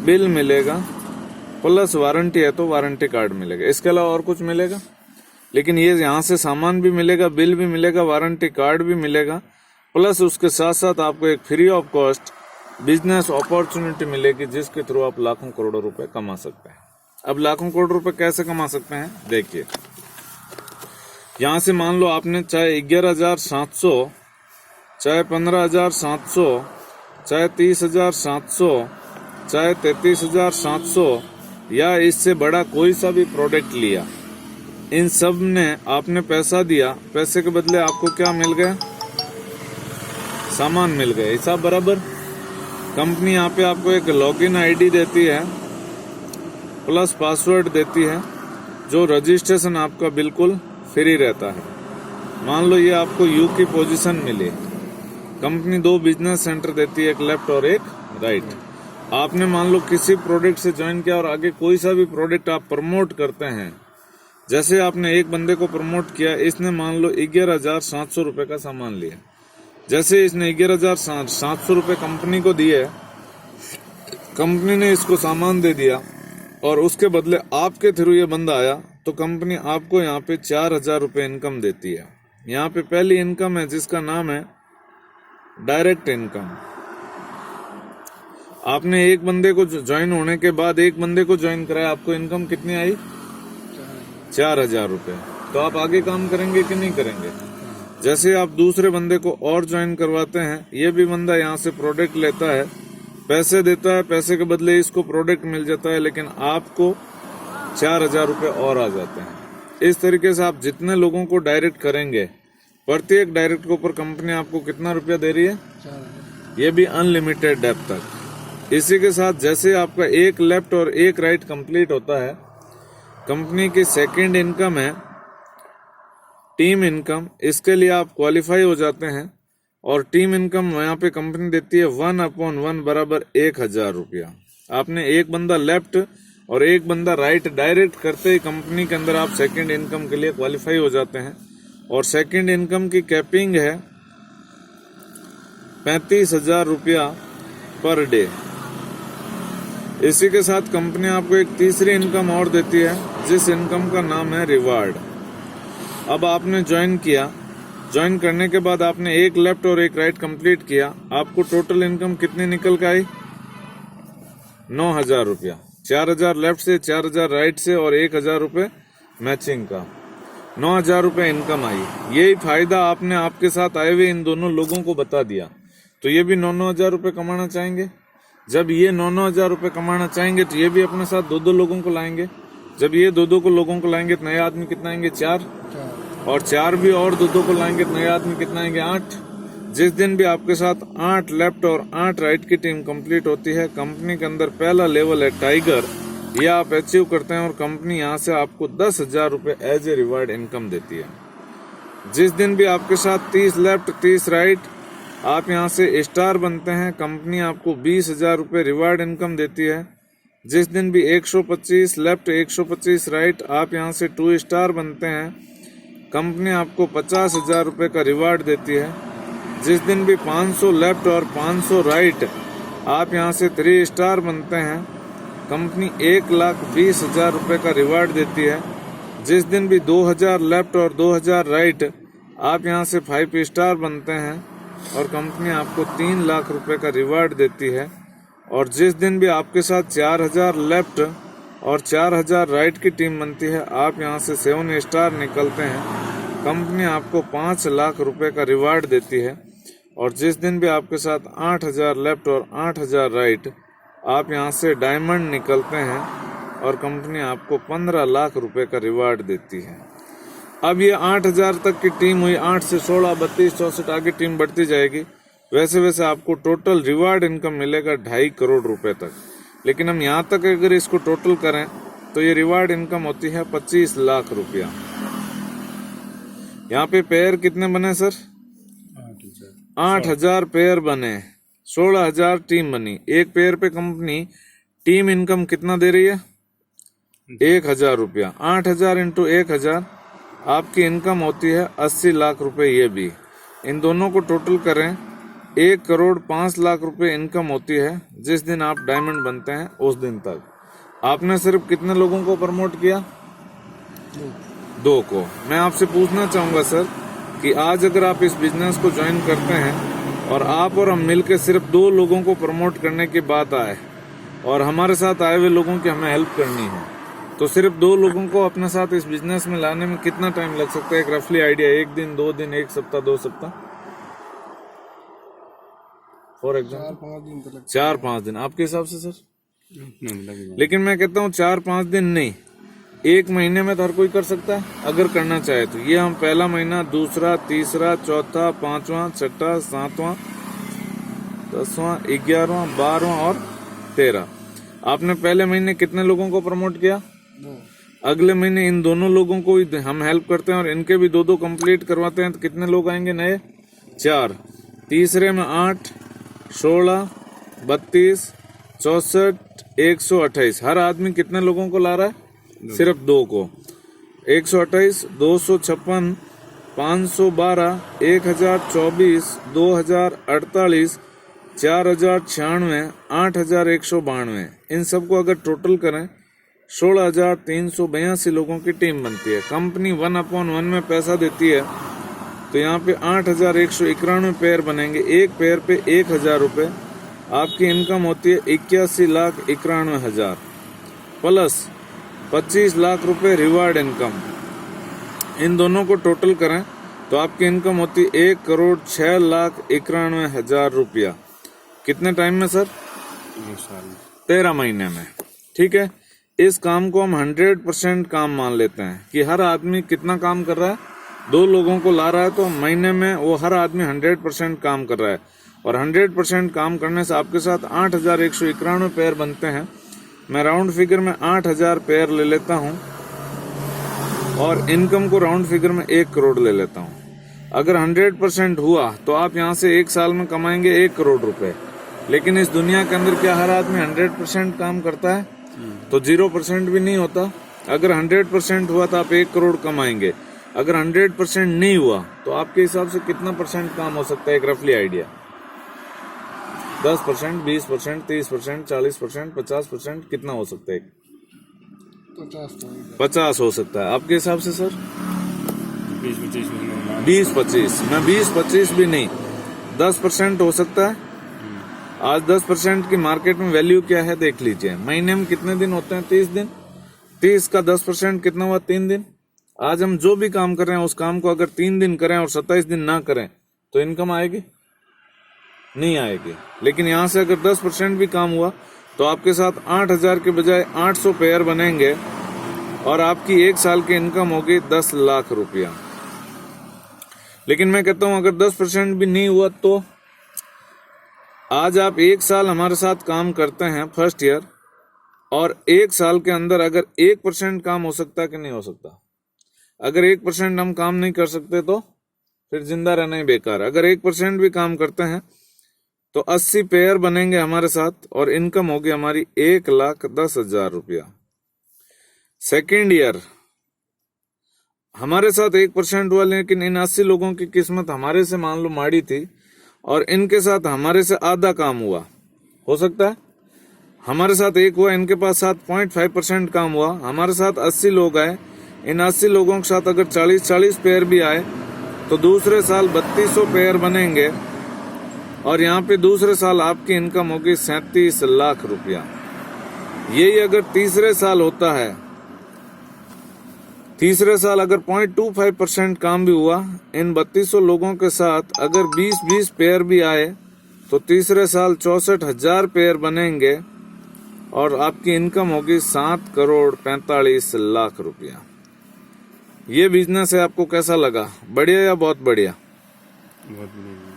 Bill मिलेगा, plus warranty है तो वारंटी कार्ड मिलेगा। इसके अलावा और कुछ मिलेगा? लेकिन ये यहाँ से सामान भी मिलेगा, बिल भी मिलेगा, वारंटी कार्ड भी मिलेगा, प्लस उसके साथ साथ आपको एक free of cost business opportunity मिलेगी, जिसके थ्रू आप लाखों करोड़ों रुपए कमा सकते हैं। अब लाखों करोड़ रुपए कैसे कमा सकते हैं, देखिए। यहाँ से मान लो आपने चाहे 11,700, चाहे 15,700, चाहे 30,700, चाहे 33,700 या इससे बड़ा कोई सा भी प्रोडक्ट लिया, इन सब ने आपने पैसा दिया, पैसे के बदले आपको क्या मिल गया? सामान मिल गया। हिसाब बराबर। कंपनी यहाँ पे आपको एक लॉगिन आईडी देती है, प्लस पासवर्ड देती है, जो रजिस्ट्रेशन आपका बिल्कुल फ्री रहता है। मान लो ये आपको यू की पोजीशन मिली, कंपनी 2 बिजनेस सेंटर देती है, एक लेफ्ट और एक राइट। आपने मान लो किसी प्रोडक्ट से ज्वाइन किया और आगे कोई सा भी प्रोडक्ट आप प्रमोट करते हैं, जैसे आपने एक बंदे को प्रमोट किया, इसने मान लो 11,700 रुपए का सामान लिया। जैसे इसने 11,700 रुपए कंपनी को दिए, कंपनी ने इसको सामान दे दिया और उसके बदले आपके थ्रू ये बंदा आया, तो कंपनी आपको यहाँ पे 4,000 रुपए इनकम देती है। यहाँ पे पहली इनकम है जिसका नाम है डायरेक्ट इनकम। आपने एक बंदे को ज्वाइन होने के बाद एक बंदे को ज्वाइन कराया, आपको इनकम कितनी आई? 4,000 रुपए। तो आप आगे काम करेंगे कि नहीं करेंगे? जैसे आप दूसरे बंदे को और ज्वाइन करवाते हैं, ये भी बंदा यहाँ से प्रोडक्ट लेता है, पैसे देता है, पैसे के बदले इसको प्रोडक्ट मिल जाता है, लेकिन आपको 4,000 रुपए और आ जाते हैं। इस तरीके से आप जितने लोगों को डायरेक्ट करेंगे, प्रत्येक डायरेक्ट के ऊपर कंपनी आपको कितना रुपया दे रही है? ये भी अनलिमिटेड डेप्थ तक। इसी के साथ जैसे आपका एक लेफ्ट और एक राइट कंप्लीट होता है, कंपनी की सेकंड इनकम है टीम इनकम। इसके लिए आप क्वालिफाई हो जाते हैं और टीम इनकम यहाँ पे कंपनी देती है 1/1 बराबर 1,000 रुपया। आपने एक बंदा लेफ्ट और एक बंदा राइट डायरेक्ट करते ही कंपनी के अंदर आप सेकंड इनकम के लिए क्वालिफाई हो जाते हैं। और सेकंड इनकम की कैपिंग है 35,000 रुपया पर डे। इसी के साथ कंपनी आपको एक तीसरी इनकम और देती है, जिस इनकम का नाम है रिवार्ड। अब आपने ज्वाइन किया, ज्वाइन करने के बाद आपने एक लेफ्ट और एक राइट कंप्लीट किया, आपको टोटल इनकम कितनी निकल के आई? 9,000 रुपया। 4,000 लेफ्ट से, 4,000 राइट से और 1,000 रुपये मैचिंग का, 9,000 रुपये इनकम आई। यही फायदा आपने आपके साथ आए हुए इन दोनों लोगों को बता दिया, तो ये भी 9,000 रुपये कमाना चाहेंगे। जब ये 9,000 रुपये कमाना चाहेंगे तो ये भी अपने साथ 2-2 लोगों को लाएंगे। जब ये 2-2 को लोगों को लाएंगे तो नए आदमी कितना आएंगे? 4, और 4 भी और 2-2 को लाएंगे तो नए आदमी कितना आएंगे? 8। जिस दिन भी आपके साथ 8 लेफ्ट और 8 राइट की टीम कंप्लीट होती है, कंपनी के अंदर पहला लेवल है टाइगर, ये आप अचीव करते हैं और कंपनी यहाँ से आपको 10,000 रुपये एज ए रिवार्ड इनकम देती है। जिस दिन भी आपके साथ 30 लेफ्ट 30 राइट आप यहाँ से स्टार बनते हैं, कंपनी आपको 20,000 रुपये रिवार्ड इनकम देती है। जिस दिन भी 125 लेफ्ट 125 राइट आप यहाँ से 2 स्टार बनते हैं, कंपनी आपको 50,000 रुपये का रिवार्ड देती है। जिस दिन भी 500 लेफ्ट और 500 राइट आप यहाँ से 3 स्टार बनते हैं, कंपनी 1,20,000 रुपये का रिवार्ड देती है। जिस दिन भी 2,000 लेफ्ट और 2,000 राइट आप यहाँ से 5 स्टार बनते हैं और कंपनी आपको 3 लाख रुपए का रिवार्ड देती है। और जिस दिन भी आपके साथ 4,000 लेफ्ट और 4,000 राइट की टीम बनती है, आप यहाँ से 7 स्टार निकलते हैं, कंपनी आपको 5 लाख रुपए का रिवार्ड देती है। और जिस दिन भी आपके साथ 8,000 लेफ्ट और 8,000 राइट आप यहाँ से डायमंड निकलते हैं और कंपनी आपको 15 लाख रुपए का रिवार्ड देती है। अब ये 8,000 तक की टीम हुई, 8 से 16, 32, 64 आगे टीम बढ़ती जाएगी। वैसे वैसे आपको टोटल रिवार्ड इनकम मिलेगा 2.5 करोड़ रुपए तक। लेकिन हम यहाँ तक अगर इसको टोटल करें तो ये रिवार्ड इनकम होती है 25 लाख रुपया। यहाँ पे पेयर कितने बने सर? 8,000 पेयर बने, 16,000 टीम बनी। एक पेयर पे कंपनी टीम इनकम कितना दे रही है? 1,000 रुपया। 8,000 इंटू 1,000 आपकी इनकम होती है 80 लाख रुपए। ये भी इन दोनों को टोटल करें 1,05,00,000 रुपए इनकम होती है जिस दिन आप डायमंड बनते हैं उस दिन तक। आपने सिर्फ कितने लोगों को प्रमोट किया? 2 को। मैं आपसे पूछना चाहूंगा सर कि आज अगर आप इस बिजनेस को ज्वाइन करते हैं और आप और हम मिलकर सिर्फ 2 लोगों को प्रमोट करने की बात आए और हमारे साथ आए हुए लोगों की हमें हेल्प करनी है, तो सिर्फ 2 लोगों को अपने साथ इस बिजनेस में लाने में कितना टाइम लग सकता है? एक रफली आइडिया, 1 दिन, 2 दिन, 1 सप्ताह, 2 सप्ताह, फॉर एग्जाम्पल 4-5 दिन आपके हिसाब से सर? लेकिन मैं कहता हूँ 4-5 दिन नहीं, 1 महीने में तो हर कोई कर सकता है अगर करना चाहे तो। ये हम पहला महीना, दूसरा, तीसरा, चौथा, 5वां, 6वां, 7वां, 10वां, 11वां, 12वां और 13। आपने पहले महीने कितने लोगों को प्रमोट किया? 2। अगले महीने इन दोनों लोगों को भी हम हेल्प करते हैं और इनके भी 2-2 कंप्लीट करवाते हैं, तो कितने लोग आएंगे नए? 4। तीसरे में 8, 16, 32, 64, 128। हर आदमी कितने लोगों को ला रहा है? सिर्फ 2 को। 128, 256, 512, 1024, 2048, 4096, 8192। इन सबको अगर टोटल करें 16,382 लोगों की टीम बनती है। कंपनी 1/1 में पैसा देती है तो यहाँ पे 8,191 पेयर बनेंगे। एक पेयर पे 1,000 रुपए। आपकी इनकम होती है 81,91,000 प्लस 25 लाख रुपए रिवार्ड इनकम। इन दोनों को टोटल करें तो आपकी इनकम होती है 1,06,91,000 रुपया। कितने टाइम में सर? 13 महीने में। ठीक है, इस काम को हम 100% काम मान लेते हैं कि हर आदमी कितना काम कर रहा है? 2 लोगों को ला रहा है तो महीने में वो हर आदमी 100% काम कर रहा है। और 100% काम करने से आपके साथ 8,191 पेयर बनते हैं। मैं राउंड फिगर में 8,000 पेयर ले लेता हूं और इनकम को राउंड फिगर में 1 करोड़ ले लेता हूं। अगर 100% हुआ तो आप यहां से 1 साल में कमाएंगे 1 करोड़ रुपए। लेकिन इस दुनिया के अंदर क्या हर आदमी 100% काम करता है? तो 0% भी नहीं होता। अगर 100% हुआ तो आप 1 करोड़ कमाएंगे। अगर 100% नहीं हुआ तो आपके हिसाब से कितना परसेंट काम हो सकता है? एक रफली आइडिया। 10%, 20%, 30%, 40%, 50%, कितना हो सकता है? 50 हो सकता है। आपके हिसाब से सर? 20-25। मैं 20-25 भी नहीं, 10% हो सकता है। आज 10% की मार्केट में वैल्यू क्या है देख लीजिए। महीने में कितने दिन होते हैं? 30 दिन। 30 का 10% कितना हुआ? 3 दिन। आज हम जो भी काम कर रहे हैं उस काम को अगर 3 दिन करें और 27 दिन ना करें तो इनकम आएगी? नहीं आएगी। लेकिन यहाँ से अगर 10% भी काम हुआ तो आपके साथ 8,000 के बजाय 800 पेयर बनेंगे और आपकी 1 साल की इनकम होगी 10 लाख रुपया। लेकिन मैं कहता हूं अगर 10% भी नहीं हुआ तो आज आप 1 साल हमारे साथ काम करते हैं फर्स्ट ईयर, और 1 साल के अंदर अगर 1% काम हो सकता है कि नहीं हो सकता? अगर 1% हम काम नहीं कर सकते तो फिर जिंदा रहना ही बेकार। अगर 1% भी काम करते हैं तो 80 पेयर बनेंगे हमारे साथ और इनकम होगी हमारी 1,10,000 रुपया। सेकेंड ईयर हमारे साथ 1% हुआ, लेकिन इन 80 लोगों की किस्मत हमारे से मान लो माड़ी थी और इनके साथ हमारे से आधा काम हुआ। हो सकता है हमारे साथ 1 हुआ, इनके पास 7.5% काम हुआ। हमारे साथ 80 लोग आए, इन 80 लोगों के साथ अगर 40 पेयर भी आए तो दूसरे साल 3200 पेयर बनेंगे और यहाँ पे दूसरे साल आपकी इनकम होगी 37 लाख रुपया। यही अगर तीसरे साल होता है, तीसरे साल अगर 0.25% काम भी हुआ, इन 3200 लोगों के साथ अगर 20-20 पेयर भी आए तो तीसरे साल 64,000 पेयर बनेंगे और आपकी इनकम होगी 7,45,00,000 रुपया। ये बिजनेस है, आपको कैसा लगा? बढ़िया या बहुत बढ़िया? बहुत बढ़िया।